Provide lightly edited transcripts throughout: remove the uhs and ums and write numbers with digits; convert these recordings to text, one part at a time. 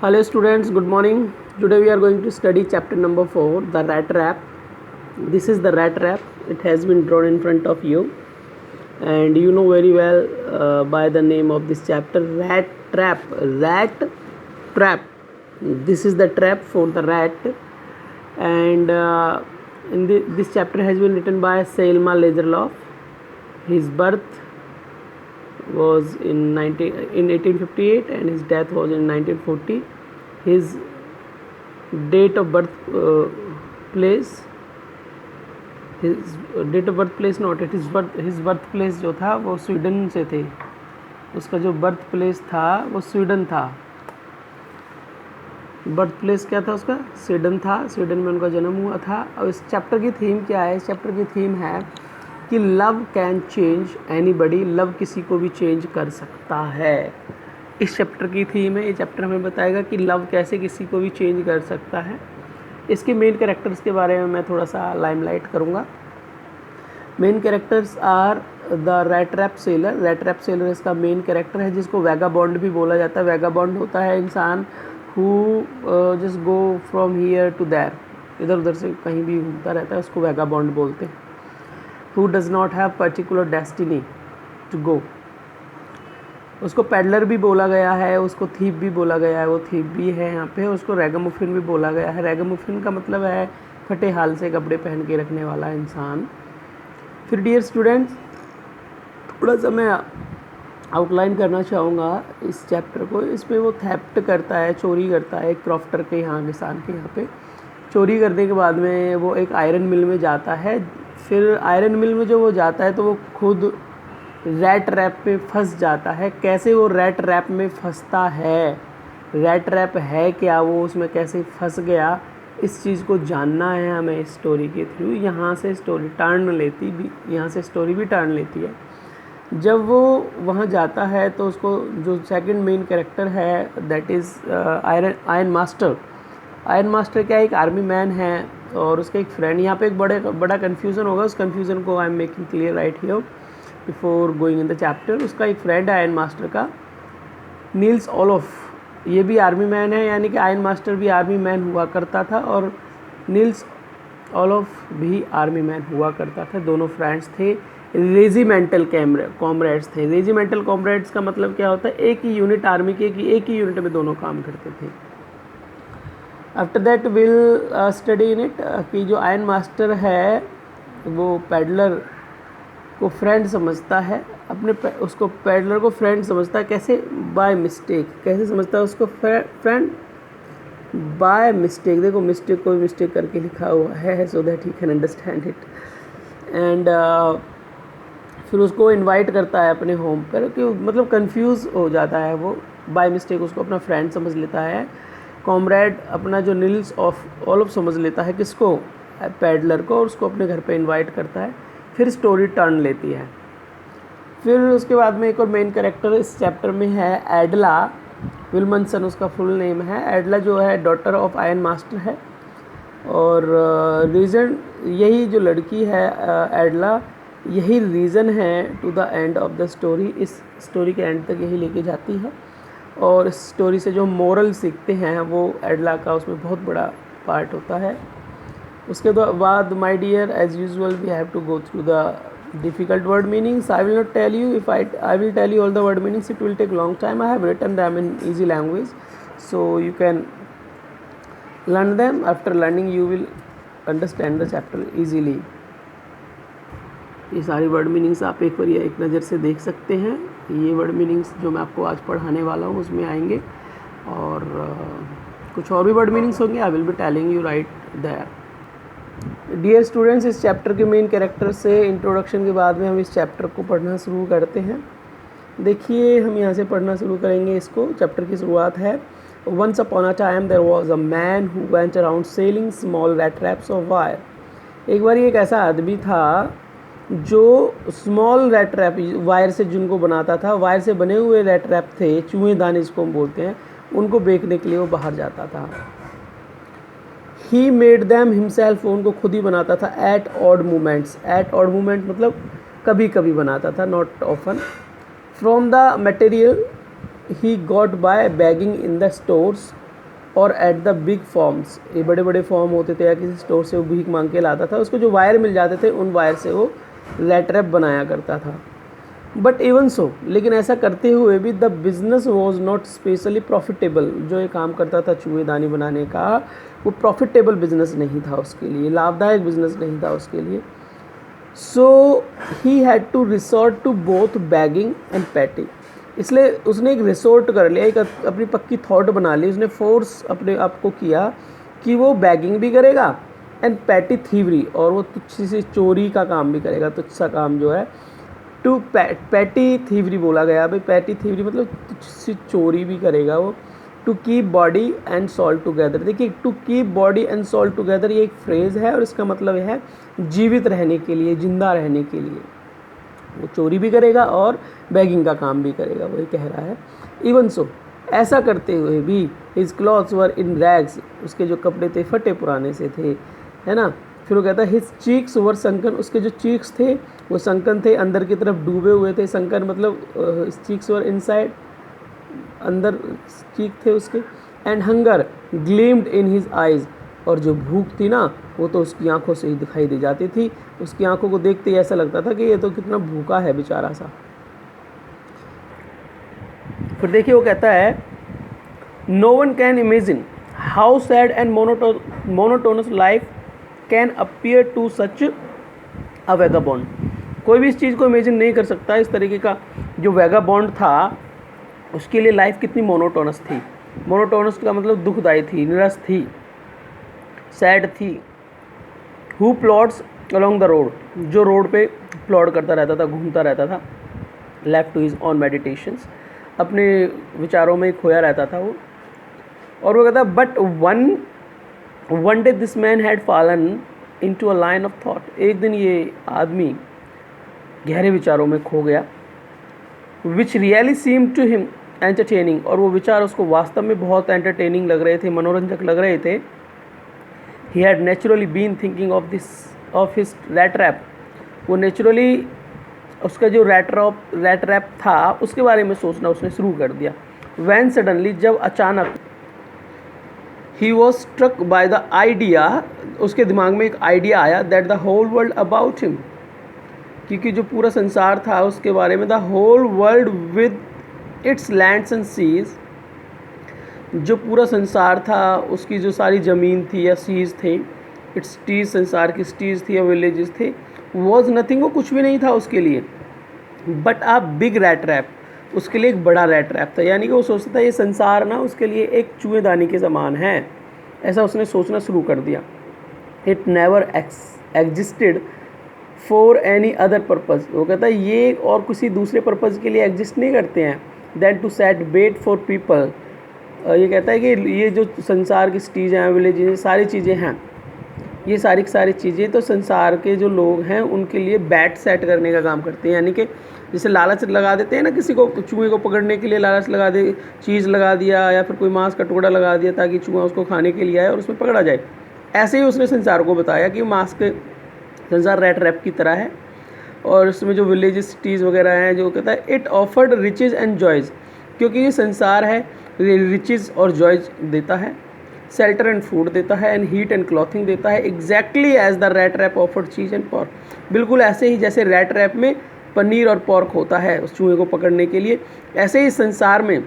Hello students, good morning. Today we are going to study chapter number 4, the rat trap. This is the rat trap. It has been drawn in front of you, and you know very well by the name of this chapter, rat trap. Rat trap. This is the trap for the rat, and this chapter has been written by Selma Lagerlof. His birth was in 1858 and his death was in 1940. His date of birth place, his date of birth place not it, his birth place जो था वो Sweden से थे. उसका जो birth place था वो Sweden था. बर्थ प्लेस क्या था उसका? स्वीडन था. स्वीडन में उनका जन्म हुआ था. और इस चैप्टर की थीम क्या है? इस चैप्टर की थीम है कि love can change anybody. Love किसी को भी चेंज कर सकता है. इस चैप्टर की थीम है. ये चैप्टर हमें बताएगा कि लव कैसे किसी को भी चेंज कर सकता है. इसके मेन कैरेक्टर्स के बारे में मैं थोड़ा सा लाइमलाइट करूँगा. Main characters are the rat trap seller. Rat trap seller इसका मेन कैरेक्टर है, जिसको वैगाबॉन्ड भी बोला जाता है. वैगाबॉन्ड होता है इंसान who just go from here to there, इधर उधर से कहीं भी घूमता रहता है, उसको वैगाबॉन्ड बोलते हैं. who does not have particular destiny to go. उसको पैडलर भी बोला गया है, उसको थीप भी बोला गया है, वो थीप भी है यहाँ पे. उसको रैगामुफिन भी बोला गया है. रैगामुफिन का मतलब है फटे हाल से कपड़े पहन के रखने वाला इंसान. फिर डियर स्टूडेंट्स, थोड़ा सा मैं आउटलाइन करना चाहूँगा इस चैप्टर को. इसमें वो थेफ्ट करता है, चोरी करता है एक क्रॉफ्टर के यहाँ, किसान के यहाँ पे. चोरी करने के बाद में वो एक आयरन मिल में जाता है. फिर आयरन मिल में जो वो जाता है तो वो खुद रैट रैप में फंस जाता है. कैसे वो रैट रैप में फंसता है, रैट रैप है क्या, वो उसमें कैसे फंस गया, इस चीज़ को जानना है हमें इस स्टोरी के थ्रू. यहाँ से स्टोरी भी टर्न लेती है. जब वो वहाँ जाता है तो उसको जो सेकंड मेन कैरेक्टर है that is iron master. Iron master क्या, एक आर्मी मैन है और उसका एक फ्रेंड. यहाँ पे एक बड़ा कन्फ्यूज़न होगा. उस कन्फ्यूज़न को I am making clear right here before going in the chapter. उसका एक फ्रेंड है आयरन मास्टर का, नील्स ओलोफ. ये भी आर्मी मैन है, यानी कि आयरन मास्टर भी आर्मी मैन हुआ करता था और नील्स ओलोफ भी आर्मी मैन हुआ करता था. दोनों फ्रेंड्स थे, रेजिमेंटल कॉमरेड्स थे. रेजिमेंटल कॉमरेड्स का मतलब क्या होता है? एक ही यूनिट आर्मी के, एक ही यूनिट में दोनों काम करते थे. After that will study in it कि जो आयरन मास्टर है वो पैडलर को फ्रेंड समझता है. उसको पैडलर को फ्रेंड समझता है. कैसे? By mistake. कैसे समझता है उसको फ्रेंड? By mistake. देखो मिस्टेक को मिस्टेक करके लिखा हुआ है so that he can understand it. And फिर उसको इनवाइट करता है अपने होम पर, कि मतलब कंफ्यूज हो जाता है वो. बाय मिस्टेक उसको अपना फ्रेंड समझ लेता है. कॉमरेड अपना जो नील्स ओलोफ समझ लेता है. किसको? पैडलर को. और उसको अपने घर पे इनवाइट करता है. फिर स्टोरी टर्न लेती है. फिर उसके बाद में एक और मेन कैरेक्टर इस चैप्टर में है एडला विल्मनसन. उसका फुल नेम है. एडला जो है डॉटर ऑफ आयरन मास्टर है. और रीज़न यही जो लड़की है एडला, यही रीज़न है to the end of the story. इस स्टोरी के एंड तक यही लेके जाती है. और इस स्टोरी से जो मोरल सीखते हैं वो एडला का उसमें बहुत बड़ा पार्ट होता है. उसके बाद my dear, as usual we have to go through the difficult word meanings. I will not tell you, if I will tell you all the word meanings it will take long time. I have written them in easy language so you can learn them. After learning you will understand the chapter easily. ये सारी word meanings आप एक बार या एक नज़र से देख सकते हैं. ये वर्ड मीनिंग्स जो मैं आपको आज पढ़ाने वाला हूँ उसमें आएंगे. और कुछ और भी वर्ड मीनिंग्स होंगे. I will be telling you right there. Dear students, इस चैप्टर के मेन कैरेक्टर से इंट्रोडक्शन के बाद में हम इस चैप्टर को पढ़ना शुरू करते हैं. देखिए हम यहाँ से पढ़ना शुरू करेंगे इसको. चैप्टर की शुरुआत है. Once upon a time there was a man who went around selling small rat traps of wire. एक बार एक ऐसा आदमी था जो स्मॉल रैट ट्रैप वायर से जिनको बनाता था. वायर से बने हुए रैट ट्रैप थे, चूहेदानी जिसको हम बोलते हैं, उनको बेचने के लिए वो बाहर जाता था. He made them himself. उनको खुद ही बनाता था. At odd moments. At odd moment मतलब कभी कभी बनाता था, not often. From the material he got by begging in the stores और एट द बिग फॉर्म्स, ये बड़े बड़े फॉर्म होते थे या किसी स्टोर से वो भीख मांग के लाता था, उसको जो वायर मिल जाते थे उन वायर से वो रैट ट्रैप बनाया करता था। बट इवन सो, लेकिन ऐसा करते हुए भी the business was not specially profitable. जो ये काम करता था चूहेदानी बनाने का, वो प्रॉफिटेबल बिजनेस नहीं था उसके लिए, लाभदायक बिजनेस नहीं था उसके लिए। So he had to resort to both begging and petting. इसलिए उसने एक रिसोर्ट कर लिया, एक अपनी पक्की थॉट बना ली, उसने फोर्स अपने आप को किया कि वो बैगिंग भी करेगा एंड पैटी थीवरी, और वो तुच्छ सी चोरी का काम भी करेगा, तुच्छ सा काम जो है टू पैटी थीवरी बोला गया भाई। पैटी थीवरी मतलब तुच्छ सी चोरी भी करेगा वो। To keep body and soul together, देखिए to keep body and soul together ये एक फ्रेज़ है और इसका मतलब है जीवित रहने के लिए, जिंदा रहने के लिए वो चोरी भी करेगा और बैगिंग का काम भी करेगा, वही कह रहा है। इवन सो, ऐसा करते हुए भी हिज क्लॉथ्स वर इन रैग्स, उसके जो कपड़े थे फटे पुराने से थे, है ना। फिर वो कहता है हिज चीक्स वर संकन, उसके जो चीक्स थे वो संकन थे, अंदर की तरफ डूबे हुए थे। संकन मतलब चीक्स वर इनसाइड, अंदर चीक थे उसके। And hunger gleamed in his eyes, और जो भूख थी ना वो तो उसकी आंखों से ही दिखाई दे जाती थी। उसकी आंखों को देखते ही ऐसा लगता था कि ये तो कितना भूखा है बेचारा सा। फिर देखिए वो कहता है no one can imagine how sad and monotonous life can appear to such a vagabond. कोई भी इस चीज़ को इमेजिन नहीं कर सकता, इस तरीके का जो वैगाबॉन्ड था उसके लिए लाइफ कितनी मोनोटोनस थी। मोनोटोनस का मतलब दुखदाई थी, निरस थी, सैड थी। Who plods along the road, जो रोड पे प्लॉट करता रहता था, घूमता रहता था। Left to his own meditations, अपने विचारों में खोया रहता था वो। और वो कहता but one day this man had fallen into a line of thought, एक दिन ये आदमी गहरे विचारों में खो गया। Which really seem to him entertaining, और वो विचार उसको वास्तव में बहुत एंटरटेनिंग लग रहे थे, मनोरंजक लग रहे थे। He had naturally been thinking of his rat trap, वो नेचुरली उसका जो रैट रैप था उसके बारे में सोचना उसने शुरू कर दिया। वैन सडनली, जब अचानक, he was struck by the idea, उसके दिमाग में एक आइडिया आया that the whole world about him, क्योंकि जो पूरा संसार था उसके बारे में, the whole world with its lands and seas, जो पूरा संसार था उसकी जो सारी ज़मीन थी या सीज थे, इट्स टीज, संसार की स्टीज थी या विलेजेस थे, वॉज नथिंग, वो कुछ भी नहीं था उसके लिए। But a big rat trap, उसके लिए एक बड़ा रैट रैप था। यानी कि वो सोचता था ये संसार ना उसके लिए एक चूहेदानी के समान है, ऐसा उसने सोचना शुरू कर दिया। It never existed for any other purpose, वो कहता है ये और किसी दूसरे पर्पज़ के लिए एग्जिस्ट नहीं करते हैं than to set bait for people. ये कहता है कि ये जो संसार की चीज़ें हैं, विलेज, सारी चीज़ें हैं, ये सारी चीज़ें तो संसार के जो लोग हैं उनके लिए बैट सेट करने का काम करते हैं। यानी कि जैसे लालच लगा देते हैं ना, किसी को चूहे को पकड़ने के लिए लालच लगा दे, चीज़ लगा दिया या फिर कोई मांस का टुकड़ा लगा दिया ताकि चूहा उसको खाने के लिए आए और उसमें पकड़ा जाए। ऐसे ही उसने संसार को बताया कि मांस के संसार रैट रैप की तरह है, और इसमें जो विलेजेस, सिटीज़ वगैरह हैं, जो कहता है इट ऑफर्ड रिचेज़ एंड जॉयज़, क्योंकि ये संसार है रिचेज़ और जॉयज़ देता है, शेल्टर एंड फूड देता है, एंड हीट एंड क्लॉथिंग देता है, exactly as the rat trap offered cheese and pork, बिल्कुल ऐसे ही जैसे रैट रैप में पनीर और पॉर्क होता है उस चूहे को पकड़ने के लिए, ऐसे ही संसार में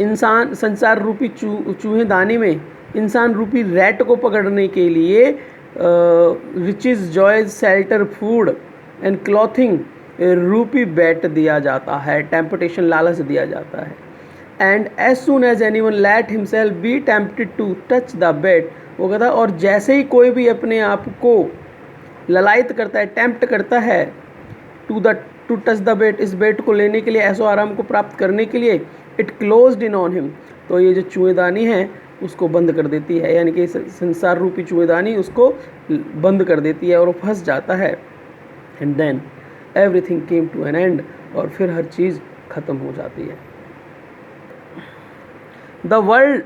इंसान, संसार रूपी चूहेदानी में इंसान रूपी रैट को पकड़ने के लिए riches, joys, shelter, food and clothing रूपी बैट दिया जाता है, टेम्पटेशन, लालच दिया जाता है। And as soon as anyone let himself be tempted to touch the bait, वो कहता है और जैसे ही कोई भी अपने आप को ललायत करता है, टेम्प्ट करता है टू टच द बेट, इस बेट को लेने के लिए, ऐसो आराम को प्राप्त करने के लिए, it closed in on him, तो ये जो चूहेदानी है उसको बंद कर देती है, यानी कि संसार रूपी चूहेदानी उसको बंद कर देती है और वो फंस जाता है। And then everything came to an end, और फिर हर चीज़ ख़त्म हो जाती है। The world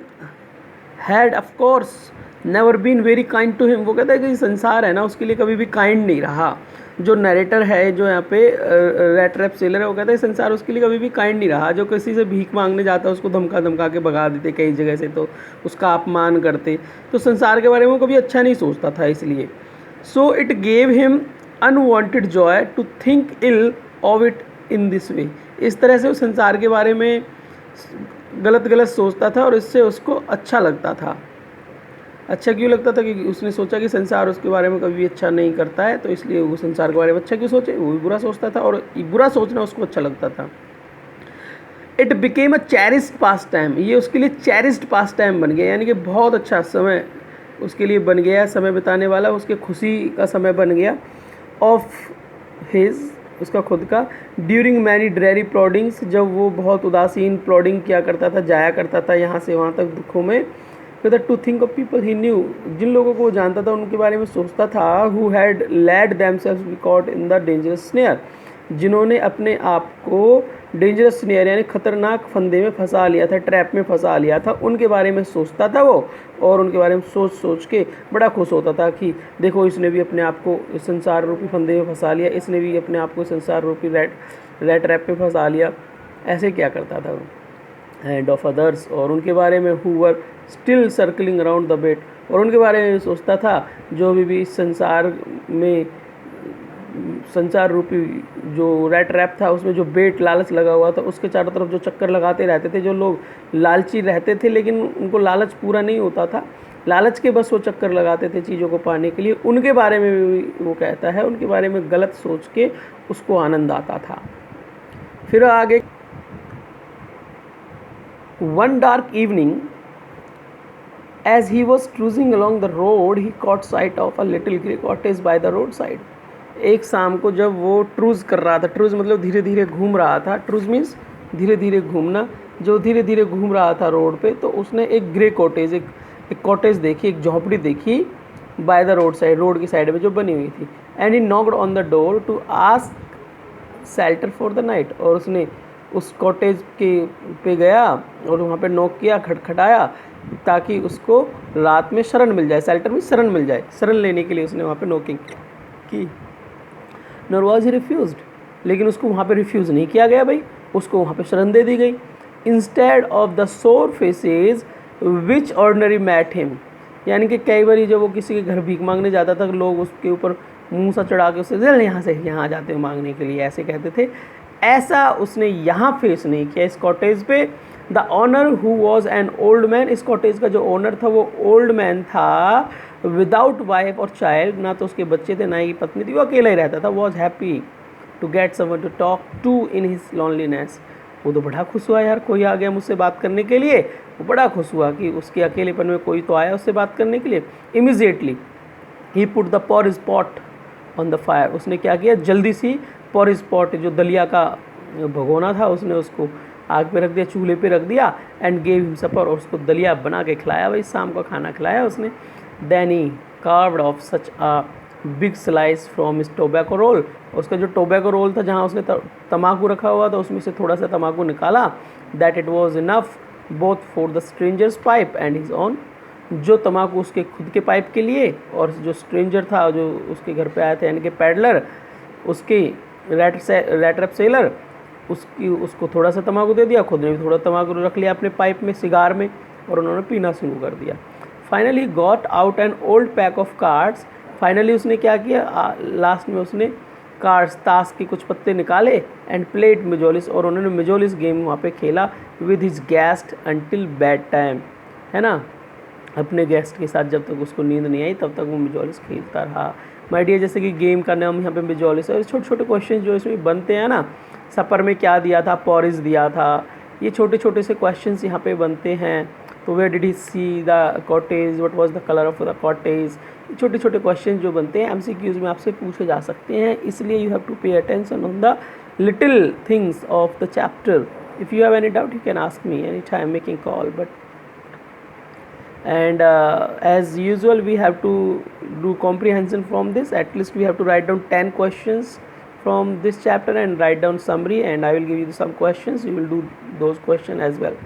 had of course never been very kind to him, वो कहता है कि संसार है ना उसके लिए कभी भी काइंड नहीं रहा, जो नरेटर है, जो यहाँ पे रैट रैप सेलर है, वो कहता है संसार उसके लिए कभी भी काइंड नहीं रहा। जो किसी से भीख मांगने जाता है उसको धमका धमका के भगा देते कई जगह से, तो उसका अपमान करते, तो संसार के बारे में वो कभी अच्छा नहीं सोचता था। इसलिए so it gave him unwanted joy to think ill of it in this way. इस तरह से वो संसार के बारे में गलत गलत सोचता था और इससे उसको अच्छा लगता था। अच्छा क्यों लगता था? क्योंकि उसने सोचा कि संसार उसके बारे में कभी भी अच्छा नहीं करता है, तो इसलिए वो संसार के बारे में अच्छा क्यों सोचे, वो भी बुरा सोचता था और बुरा सोचना उसको अच्छा लगता था। It became a cherished pass time, ये उसके लिए चेरिस्ड पास टाइम बन गया, यानी कि बहुत अच्छा समय उसके लिए बन गया, समय बिताने वाला, उसके खुशी का समय बन गया। ऑफ हिज, उसका खुद का। ड्यूरिंग मैनी ड्रेरी प्लॉडिंग्स, जब वो बहुत उदासीन प्लॉडिंग किया करता था, जाया करता था यहाँ से वहाँ तक दुखों में। फिर to think of people he knew, जिन लोगों को वो जानता था उनके बारे में सोचता था। Who had led themselves be caught in the dangerous snare, जिन्होंने अपने आप को डेंजरस स्नेयर यानी खतरनाक फंदे में फंसा लिया था, ट्रैप में फंसा लिया था, उनके बारे में सोचता था वो। और उनके बारे में सोच सोच के बड़ा खुश होता था कि देखो इसने भी अपने आप को इस संसार रूपी फंदे में फंसा लिया, इसने भी अपने आप को संसार रूपी रैट ट्रैप में फंसा लिया। ऐसे क्या करता था वो। एंड ऑफ अदर्स, और उनके बारे में who were still circling around the bait, और उनके बारे में सोचता था जो भी इस संसार में, संसार रूपी जो रैट रैप था उसमें जो बेट लालच लगा हुआ था, उसके चारों तरफ जो चक्कर लगाते रहते थे, जो लोग लालची रहते थे लेकिन उनको लालच पूरा नहीं होता था, लालच के बस वो चक्कर लगाते थे चीज़ों को पाने के लिए, उनके बारे में भी वो कहता है, उनके बारे में गलत सोच के उसको आनंद आता था। फिर आगे, one dark evening as he was cruising along the road he caught sight of a little grey cottage by the roadside। एक शाम को जब वो ट्रूज कर रहा था, ट्रूज मतलब धीरे धीरे घूम रहा था, ट्रूज मीन्स धीरे धीरे घूमना, जो धीरे धीरे घूम रहा था रोड पे, तो उसने एक ग्रे कॉटेज, एक कॉटेज देखी, एक झोपड़ी देखी, by the road side, road की साइड में जो बनी हुई थी। And he knocked on the door to ask shelter for the night, और उसने उस कॉटेज के पे गया और वहाँ पे नॉक किया, खटखटाया, ताकि उसको रात में शरण मिल जाए, शेल्टर में शरण मिल जाए, शरण लेने के लिए उसने वहाँ पे नॉकिंग की। नॉर वॉज ही रिफ्यूज्ड, लेकिन उसको वहाँ पे रिफ्यूज़ नहीं किया गया भाई, उसको वहाँ पे शरण दे दी गई। इंस्टेड ऑफ द सोर फेसेस विच ऑर्डनरी मैट हिम, यानी कि कई बार जब वो किसी के घर भीख मांगने जाता था, लोग उसके ऊपर मुँह सा चढ़ा के उससे चल यहाँ से यहाँ आ जाते हो मांगने के लिए, ऐसे कहते थे, ऐसा उसने यहाँ फेस नहीं किया इस कॉटेज पे। The owner who was an old man, इस कॉटेज का जो ओनर था वो ओल्ड मैन था, विदाउट वाइफ और चाइल्ड, ना तो उसके बच्चे थे ना ही पत्नी थी, वो अकेला ही रहता था। Was happy to get someone to talk to in his loneliness, वो तो बड़ा खुश हुआ यार, कोई आ गया मुझसे बात करने के लिए, वो बड़ा खुश हुआ कि उसके अकेलेपन में कोई तो आया उससे बात करने के लिए। Immediately he put the porridge pot on the fire, उसने क्या किया, जल्दी सी पॉरिज पॉट, जो दलिया का भगोना था, उसने उसको आग पे रख दिया, चूल्हे पे रख दिया। एंड गेव हिम सपर, और उसको दलिया बना के खिलाया, भाई शाम का खाना खिलाया उसने। Then he carved off such a big slice from his tobacco roll, उसका जो टोबैको रोल था जहाँ उसने तम्बाकू रखा हुआ था, उसमें से थोड़ा सा तम्बाकू निकाला। That it was enough both for the strangers pipe and his own, जो तम्बाकू उसके खुद के पाइप के लिए, और जो स्ट्रेंजर था जो उसके घर पे आए थे यानी कि पैडलर, उसके रैट रैप सेलर, उसको थोड़ा सा तम्बाकू दे दिया, खुद ने भी थोड़ा तम्बाकू रख लिया अपने पाइप में, सिगार में, और उन्होंने पीना शुरू कर दिया। Finally got out an old pack of cards, finally उसने क्या किया, लास्ट में उसने कार्ड्स, ताश के कुछ पत्ते निकाले, एंड प्लेड मेजोलिस, और उन्होंने मेजोलिस गेम वहाँ पे खेला with his guest until bed time, है ना, अपने गेस्ट के साथ जब तक उसको नींद नहीं आई तब तक वो मेजोलिस खेलता रहा। माय डियर, जैसे कि गेम का नाम यहाँ पे मेजोलिस है, छोटे छोटे क्वेश्चन जो इसमें बनते हैं ना, सपर में क्या दिया था, पॉरिज दिया था, ये छोटे छोटे से क्वेश्चंस यहाँ पे बनते हैं। तो where did he see the cottage, what was the colour of the cottage, छोटे छोटे क्वेश्चन जो बनते हैं एमसीक्यूज़ में आपसे पूछे जा सकते हैं, इसलिए you have to pay attention on the little things of the chapter. If you have any doubt you can ask me any time making call, but and as usual we have to do comprehension from this. At least we have to write down 10 questions from this chapter and write down summary, and I will give you some questions, you will do those questions as well.